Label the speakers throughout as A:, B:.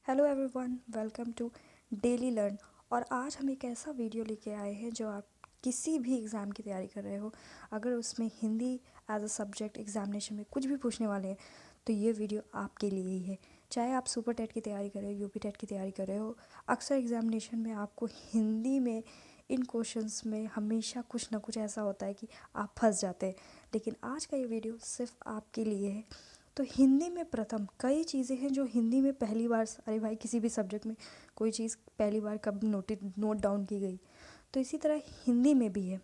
A: Hello everyone, welcome to Daily Learn. और आज हम एक ऐसा वीडियो लेके आए हैं जो आप किसी भी एग्ज़ाम की तैयारी कर रहे हो, अगर उसमें Hindi as a subject examination में कुछ भी पूछने वाले हैं तो ये वीडियो आपके लिए ही है। चाहे आप सुपर टेट की तैयारी कर रहे हो, यूपी टेट की तैयारी कर रहे हो, अक्सर एग्जामिनेशन में आपको हिंदी में इन क्वेश्चंस में हमेशा कुछ ना कुछ ऐसा होता है कि आप फंस जाते हैं। लेकिन आज का ये वीडियो सिर्फ आपके लिए है। तो हिंदी में प्रथम कई चीज़ें हैं जो हिंदी में पहली बार, अरे भाई, किसी भी सब्जेक्ट में कोई चीज़ पहली बार कब नोट डाउन की गई, तो इसी तरह हिंदी में भी है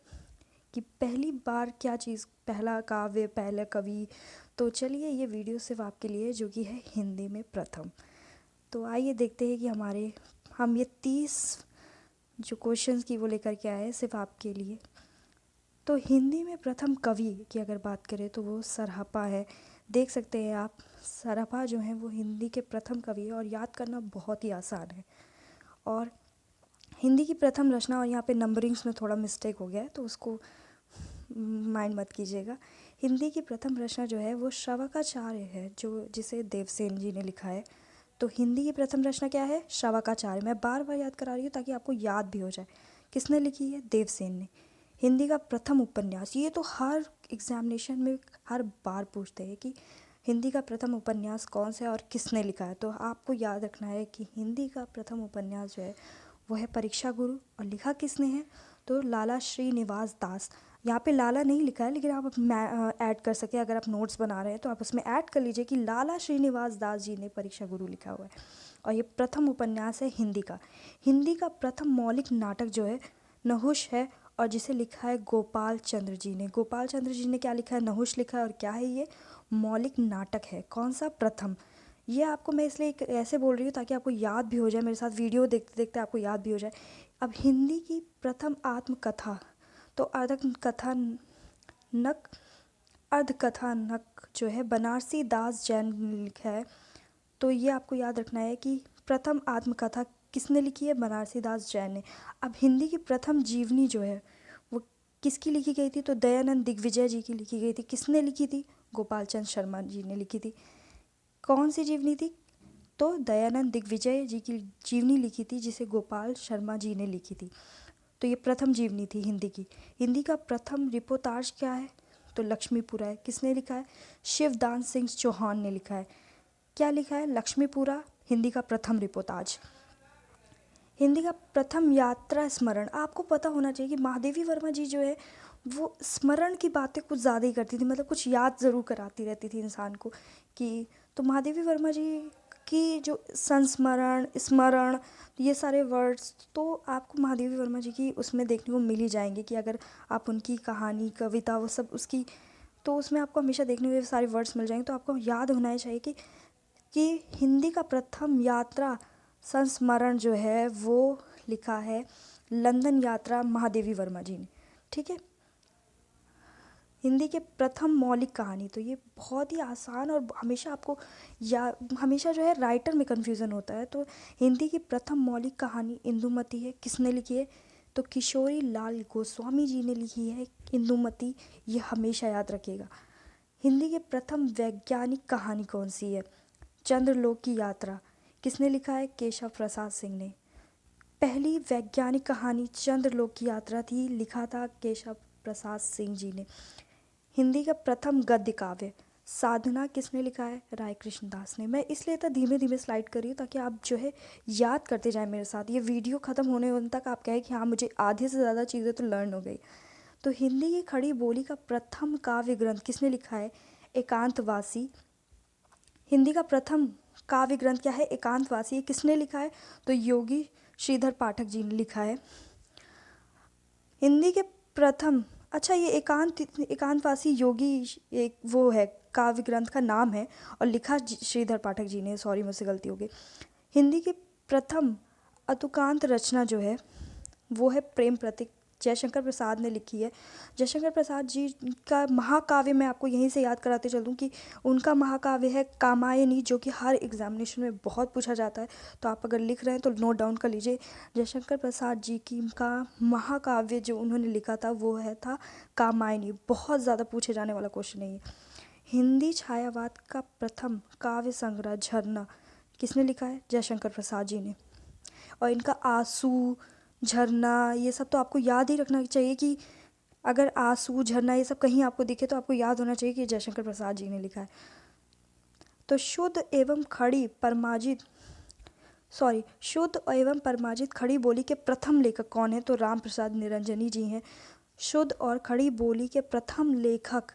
A: कि पहली बार क्या चीज़, पहला काव्य, पहला कवि। तो चलिए, ये वीडियो सिर्फ आपके लिए जो कि है हिंदी में प्रथम। तो आइए देखते हैं कि हम ये 30 जो क्वेश्चंस की वो लेकर के आए हैं सिर्फ आपके लिए। तो हिंदी में प्रथम कवि की अगर बात करें तो वो सरहपा है। देख सकते हैं आप, सरहपा जो है वो हिंदी के प्रथम कवि है और याद करना बहुत ही आसान है। और हिंदी की प्रथम रचना, और यहाँ पे नंबरिंग्स में थोड़ा मिस्टेक हो गया है तो उसको माइंड मत कीजिएगा। हिंदी की प्रथम रचना जो है वो श्रवकाचार्य है, जो जिसे देवसेन जी ने लिखा है। तो हिंदी की प्रथम रचना क्या है? श्रवकाचार्य। मैं बार बार याद करा रही हूँ ताकि आपको याद भी हो जाए। किसने लिखी है? देवसेन ने। हिंदी का प्रथम उपन्यास, ये तो हर एग्जामिनेशन में हर बार पूछते हैं कि हिंदी का प्रथम उपन्यास कौन सा है और किसने लिखा है। तो आपको याद रखना है कि हिंदी का प्रथम उपन्यास जो है वो है परीक्षा गुरु। और लिखा किसने है? तो लाला श्रीनिवास दास। यहाँ पे लाला नहीं लिखा है, लेकिन आप ऐड कर सके, अगर आप नोट्स बना रहे हैं तो आप उसमें ऐड कर लीजिए कि लाला श्रीनिवास दास जी ने परीक्षा गुरु लिखा हुआ है। और ये प्रथम उपन्यास है हिंदी का। हिंदी का प्रथम मौलिक नाटक जो है नहुष है, और जिसे लिखा है गोपाल चंद्र जी ने। गोपाल चंद्र जी ने क्या लिखा है? नहुष लिखा है। और क्या है ये? मौलिक नाटक है। कौन सा? प्रथम। ये आपको मैं इसलिए ऐसे बोल रही हूँ ताकि आपको याद भी हो जाए, मेरे साथ वीडियो देखते देखते आपको याद भी हो जाए। अब हिंदी की प्रथम आत्मकथा, तो अर्धकथानक जो है बनारसी दास जैन ने लिखा है। तो ये आपको याद रखना है कि प्रथम आत्मकथा किसने लिखी है? बनारसी दास जैन ने। अब हिंदी की प्रथम जीवनी जो है वो किसकी लिखी गई थी? तो दयानंद दिग्विजय जी की लिखी गई थी। किसने लिखी थी? गोपाल चंद शर्मा जी ने लिखी थी। कौन सी जीवनी थी? तो दयानंद दिग्विजय जी की जीवनी लिखी थी, जिसे गोपाल शर्मा जी ने लिखी थी। तो ये प्रथम जीवनी थी हिंदी की। हिंदी का प्रथम रिपोर्टाज क्या है? तो लक्ष्मीपुरा है। किसने लिखा है? शिवदान सिंह चौहान ने लिखा है। क्या लिखा है? लक्ष्मीपुरा, हिंदी का प्रथम रिपोर्टाज। हिंदी का प्रथम यात्रा स्मरण। आपको पता होना चाहिए कि महादेवी वर्मा जी जो है वो स्मरण की बातें कुछ ज़्यादा ही करती थी, मतलब कुछ याद ज़रूर कराती रहती थी इंसान को कि। तो महादेवी वर्मा जी की जो संस्मरण, स्मरण, ये सारे वर्ड्स तो आपको महादेवी वर्मा जी की उसमें देखने को मिल ही जाएंगे कि अगर आप उनकी कहानी, कविता, वो सब उसकी, तो उसमें आपको हमेशा देखने को सारे वर्ड्स मिल जाएंगे। तो आपको याद होना ही चाहिए कि हिंदी का प्रथम यात्रा संस्मरण जो है वो लिखा है लंदन यात्रा महादेवी वर्मा जी ने। ठीक है। हिंदी के प्रथम मौलिक कहानी, तो ये बहुत ही आसान, और हमेशा आपको या हमेशा जो है राइटर में कन्फ्यूज़न होता है। तो हिंदी की प्रथम मौलिक कहानी इंदुमती है। किसने लिखी है? तो किशोरी लाल गोस्वामी जी ने लिखी है इंदुमती। ये हमेशा याद रखिएगा। हिंदी के प्रथम वैज्ञानिक कहानी कौन सी है? चंद्रलोक की यात्रा। किसने लिखा है? केशव प्रसाद सिंह ने। पहली वैज्ञानिक कहानी चंद्रलोक की यात्रा थी, लिखा था केशव प्रसाद सिंह जी ने। हिंदी का प्रथम गद्य काव्य साधना किसने लिखा है? राय कृष्ण दास ने। मैं इसलिए तो धीमे धीमे स्लाइड कर रही हूँ ताकि आप जो है याद करते जाएं मेरे साथ। ये वीडियो ख़त्म होने तक आप कहें कि हाँ, मुझे आधे से ज़्यादा चीज़ें तो लर्न हो गई। तो हिंदी की खड़ी बोली का प्रथम काव्य ग्रंथ किसने लिखा है? एकांतवासी। हिंदी का प्रथम काव्य ग्रंथ क्या है? एकांतवासी। ये किसने लिखा है? तो योगी श्रीधर पाठक जी ने लिखा है। हिंदी के प्रथम, अच्छा, ये एकांतवासी योगी एक वो है, काव्य ग्रंथ का नाम है, और लिखा श्रीधर पाठक जी ने। सॉरी, मुझसे गलती हो गई। हिंदी की प्रथम अतुकांत रचना जो है वो है प्रेम प्रतीक। जयशंकर प्रसाद ने लिखी है। जयशंकर प्रसाद जी का महाकाव्य मैं आपको यहीं से याद कराते चलूँ कि उनका महाकाव्य है कामायनी, जो कि हर एग्जामिनेशन में बहुत पूछा जाता है। तो आप अगर लिख रहे हैं तो नोट डाउन कर लीजिए। जयशंकर प्रसाद जी की का महाकाव्य जो उन्होंने लिखा था वो था कामायनी। बहुत ज़्यादा पूछे जाने वाला क्वेश्चन है ये। हिंदी छायावाद का प्रथम काव्य संग्रह झरना किसने लिखा है? जयशंकर प्रसाद जी ने। और इनका आंसू, झरना, ये सब तो आपको याद ही रखना चाहिए कि अगर आंसू, झरना ये सब कहीं आपको दिखे तो आपको याद होना चाहिए कि जयशंकर प्रसाद जी ने लिखा है। तो शुद्ध एवं परिमार्जित खड़ी बोली के प्रथम लेखक कौन है? तो राम प्रसाद निरंजनी जी हैं। शुद्ध और खड़ी बोली के प्रथम लेखक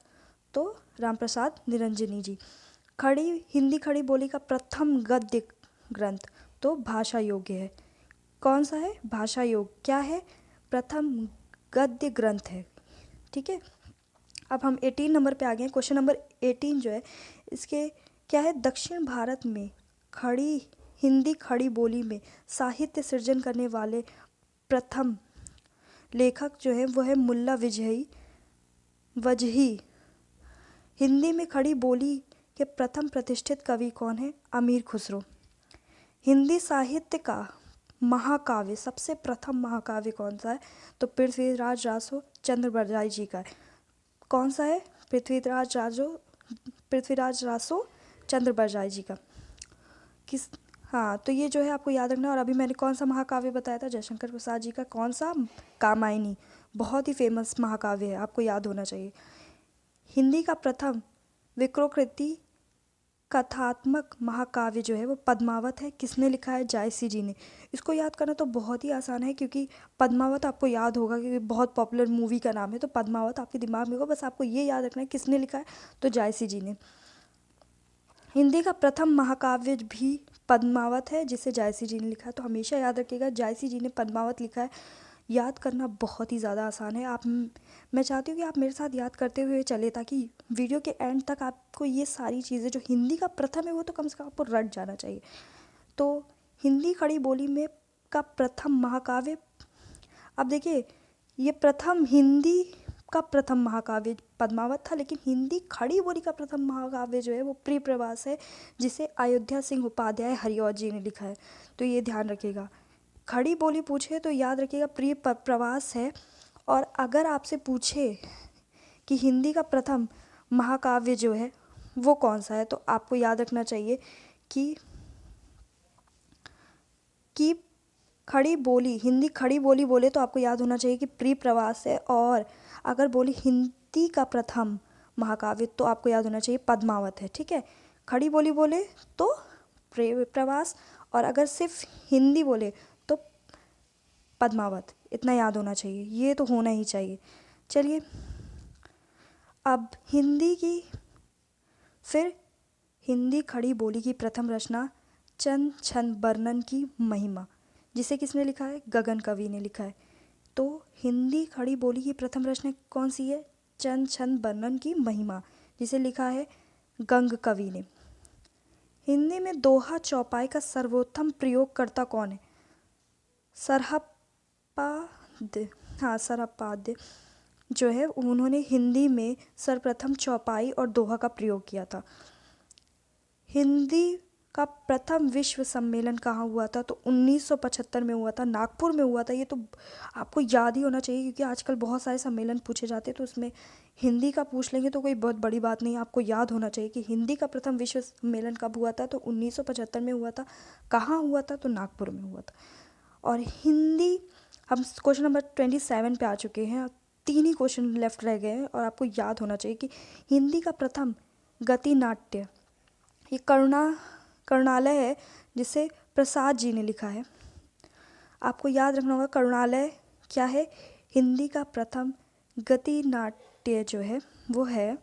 A: तो राम प्रसाद निरंजनी जी। हिंदी खड़ी बोली का प्रथम गद्य ग्रंथ तो भाषा योग्य है। कौन सा है? भाषा योग। क्या है? प्रथम गद्य ग्रंथ है। ठीक है। अब हम 18 नंबर पे आ गए हैं। क्वेश्चन नंबर 18 जो है इसके क्या है? दक्षिण भारत में हिंदी खड़ी बोली में साहित्य सृजन करने वाले प्रथम लेखक जो है वो है मुल्ला वजही। हिंदी में खड़ी बोली के प्रथम प्रतिष्ठित कवि कौन है? अमीर खुसरो। हिंदी साहित्य का महाकाव्य, सबसे प्रथम महाकाव्य कौन सा है? तो पृथ्वीराज रासो चंद्र बरजाई जी का है। कौन सा है? पृथ्वीराज रासो चंद्र बरजाई जी का। हाँ, तो ये जो है आपको याद रखना। और अभी मैंने कौन सा महाकाव्य बताया था? जयशंकर प्रसाद जी का। कौन सा? कामायनी। बहुत ही फेमस महाकाव्य है, आपको याद होना चाहिए। हिंदी का प्रथम विक्रोकृति कथात्मक महाकाव्य जो है वो पद्मावत है। किसने लिखा है? जायसी जी ने। इसको याद करना तो बहुत ही आसान है क्योंकि पद्मावत आपको याद होगा क्योंकि बहुत पॉपुलर मूवी का नाम है। तो पद्मावत आपके दिमाग में होगा, बस आपको ये याद रखना है किसने लिखा है? तो जायसी जी ने। हिंदी का प्रथम महाकाव्य भी पद्मावत है जिसे जायसी जी ने लिखा है। तो हमेशा याद रखिएगा जायसी जी ने पद्मावत लिखा है। याद करना बहुत ही ज़्यादा आसान है। मैं चाहती हूँ कि आप मेरे साथ याद करते हुए चले ताकि वीडियो के एंड तक आपको ये सारी चीज़ें जो हिंदी का प्रथम है वो तो कम से कम आपको रट जाना चाहिए। तो हिंदी खड़ी बोली में का प्रथम महाकाव्य, अब देखिए ये प्रथम हिंदी का प्रथम महाकाव्य पद्मावत था, लेकिन हिंदी खड़ी बोली का प्रथम महाकाव्य जो है वो प्रिय प्रवास है जिसे अयोध्या सिंह उपाध्याय हरिऔध जी ने लिखा है। तो ये ध्यान रखिएगा। खड़ी बोली पूछे तो याद रखिएगा प्रिय प्रवास है। और अगर आपसे पूछे कि हिंदी का प्रथम महाकाव्य जो है वो कौन सा है तो आपको याद रखना चाहिए कि हिंदी खड़ी बोली बोले तो आपको याद होना चाहिए कि प्रिय प्रवास है। और अगर बोली हिंदी का प्रथम महाकाव्य तो आपको याद होना चाहिए पद्मावत है। ठीक है। खड़ी बोली बोले तो प्रिय प्रवास, और अगर सिर्फ हिंदी बोले तो पद्मावत। इतना याद होना चाहिए, ये तो होना ही चाहिए। चलिए अब हिंदी खड़ी बोली की प्रथम रचना चंद छंद वर्णन की महिमा, जिसे किसने लिखा है? गगन कवि ने लिखा है। तो हिंदी खड़ी बोली की प्रथम रचना कौन सी है? चंद छंद वर्णन की महिमा, जिसे लिखा है गंग कवि ने। हिंदी में दोहा चौपाई का सर्वोत्तम प्रयोगकर्ता कौन है? सरहपाद्य जो है उन्होंने हिंदी में सर्वप्रथम चौपाई और दोहा का प्रयोग किया था। हिंदी का प्रथम विश्व सम्मेलन कहाँ हुआ था? तो 1975 में हुआ था, नागपुर में हुआ था। ये तो आपको याद ही होना चाहिए क्योंकि आजकल बहुत सारे सम्मेलन पूछे जाते हैं तो उसमें हिंदी का पूछ लेंगे तो कोई बहुत बड़ी बात नहीं। आपको याद होना चाहिए कि हिंदी का प्रथम विश्व सम्मेलन कब हुआ था? तो 1975 में हुआ था। कहाँ हुआ था? तो नागपुर में हुआ था। और हिंदी, हम क्वेश्चन नंबर 27 पे आ चुके हैं। 3 ही क्वेश्चन लेफ्ट रह गए हैं और आपको याद होना चाहिए कि हिंदी का प्रथम गति नाट्य ये करुणालय है जिसे प्रसाद जी ने लिखा है। आपको याद रखना होगा करुणालय क्या है? हिंदी का प्रथम गति नाट्य जो है वो है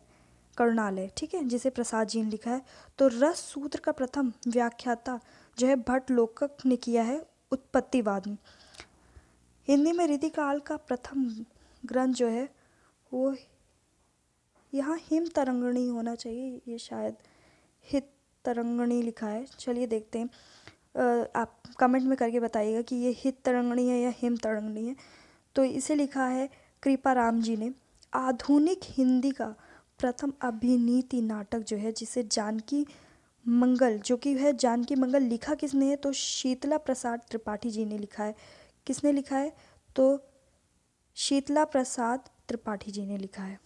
A: करुणालय। ठीक है, जिसे प्रसाद जी ने लिखा है। तो रस सूत्र का प्रथम व्याख्याता जो है भट्ट लोकक ने किया है उत्पत्तिवाद में। हिंदी में रीतिकाल का प्रथम ग्रंथ जो है वो यहाँ हिम तरंगिणी होना चाहिए, ये शायद हित तरंगिणी लिखा है। चलिए देखते हैं, आप कमेंट में करके बताइएगा कि ये हित तरंगिणी है या हिम तरंगिणी है। तो इसे लिखा है कृपाराम जी ने। आधुनिक हिंदी का प्रथम अभिनीति नाटक जो है जिसे जानकी मंगल जो कि है जानकी मंगल लिखा किसने है? तो शीतला प्रसाद त्रिपाठी जी ने लिखा है। किसने लिखा है? तो शीतला प्रसाद त्रिपाठी जी ने लिखा है।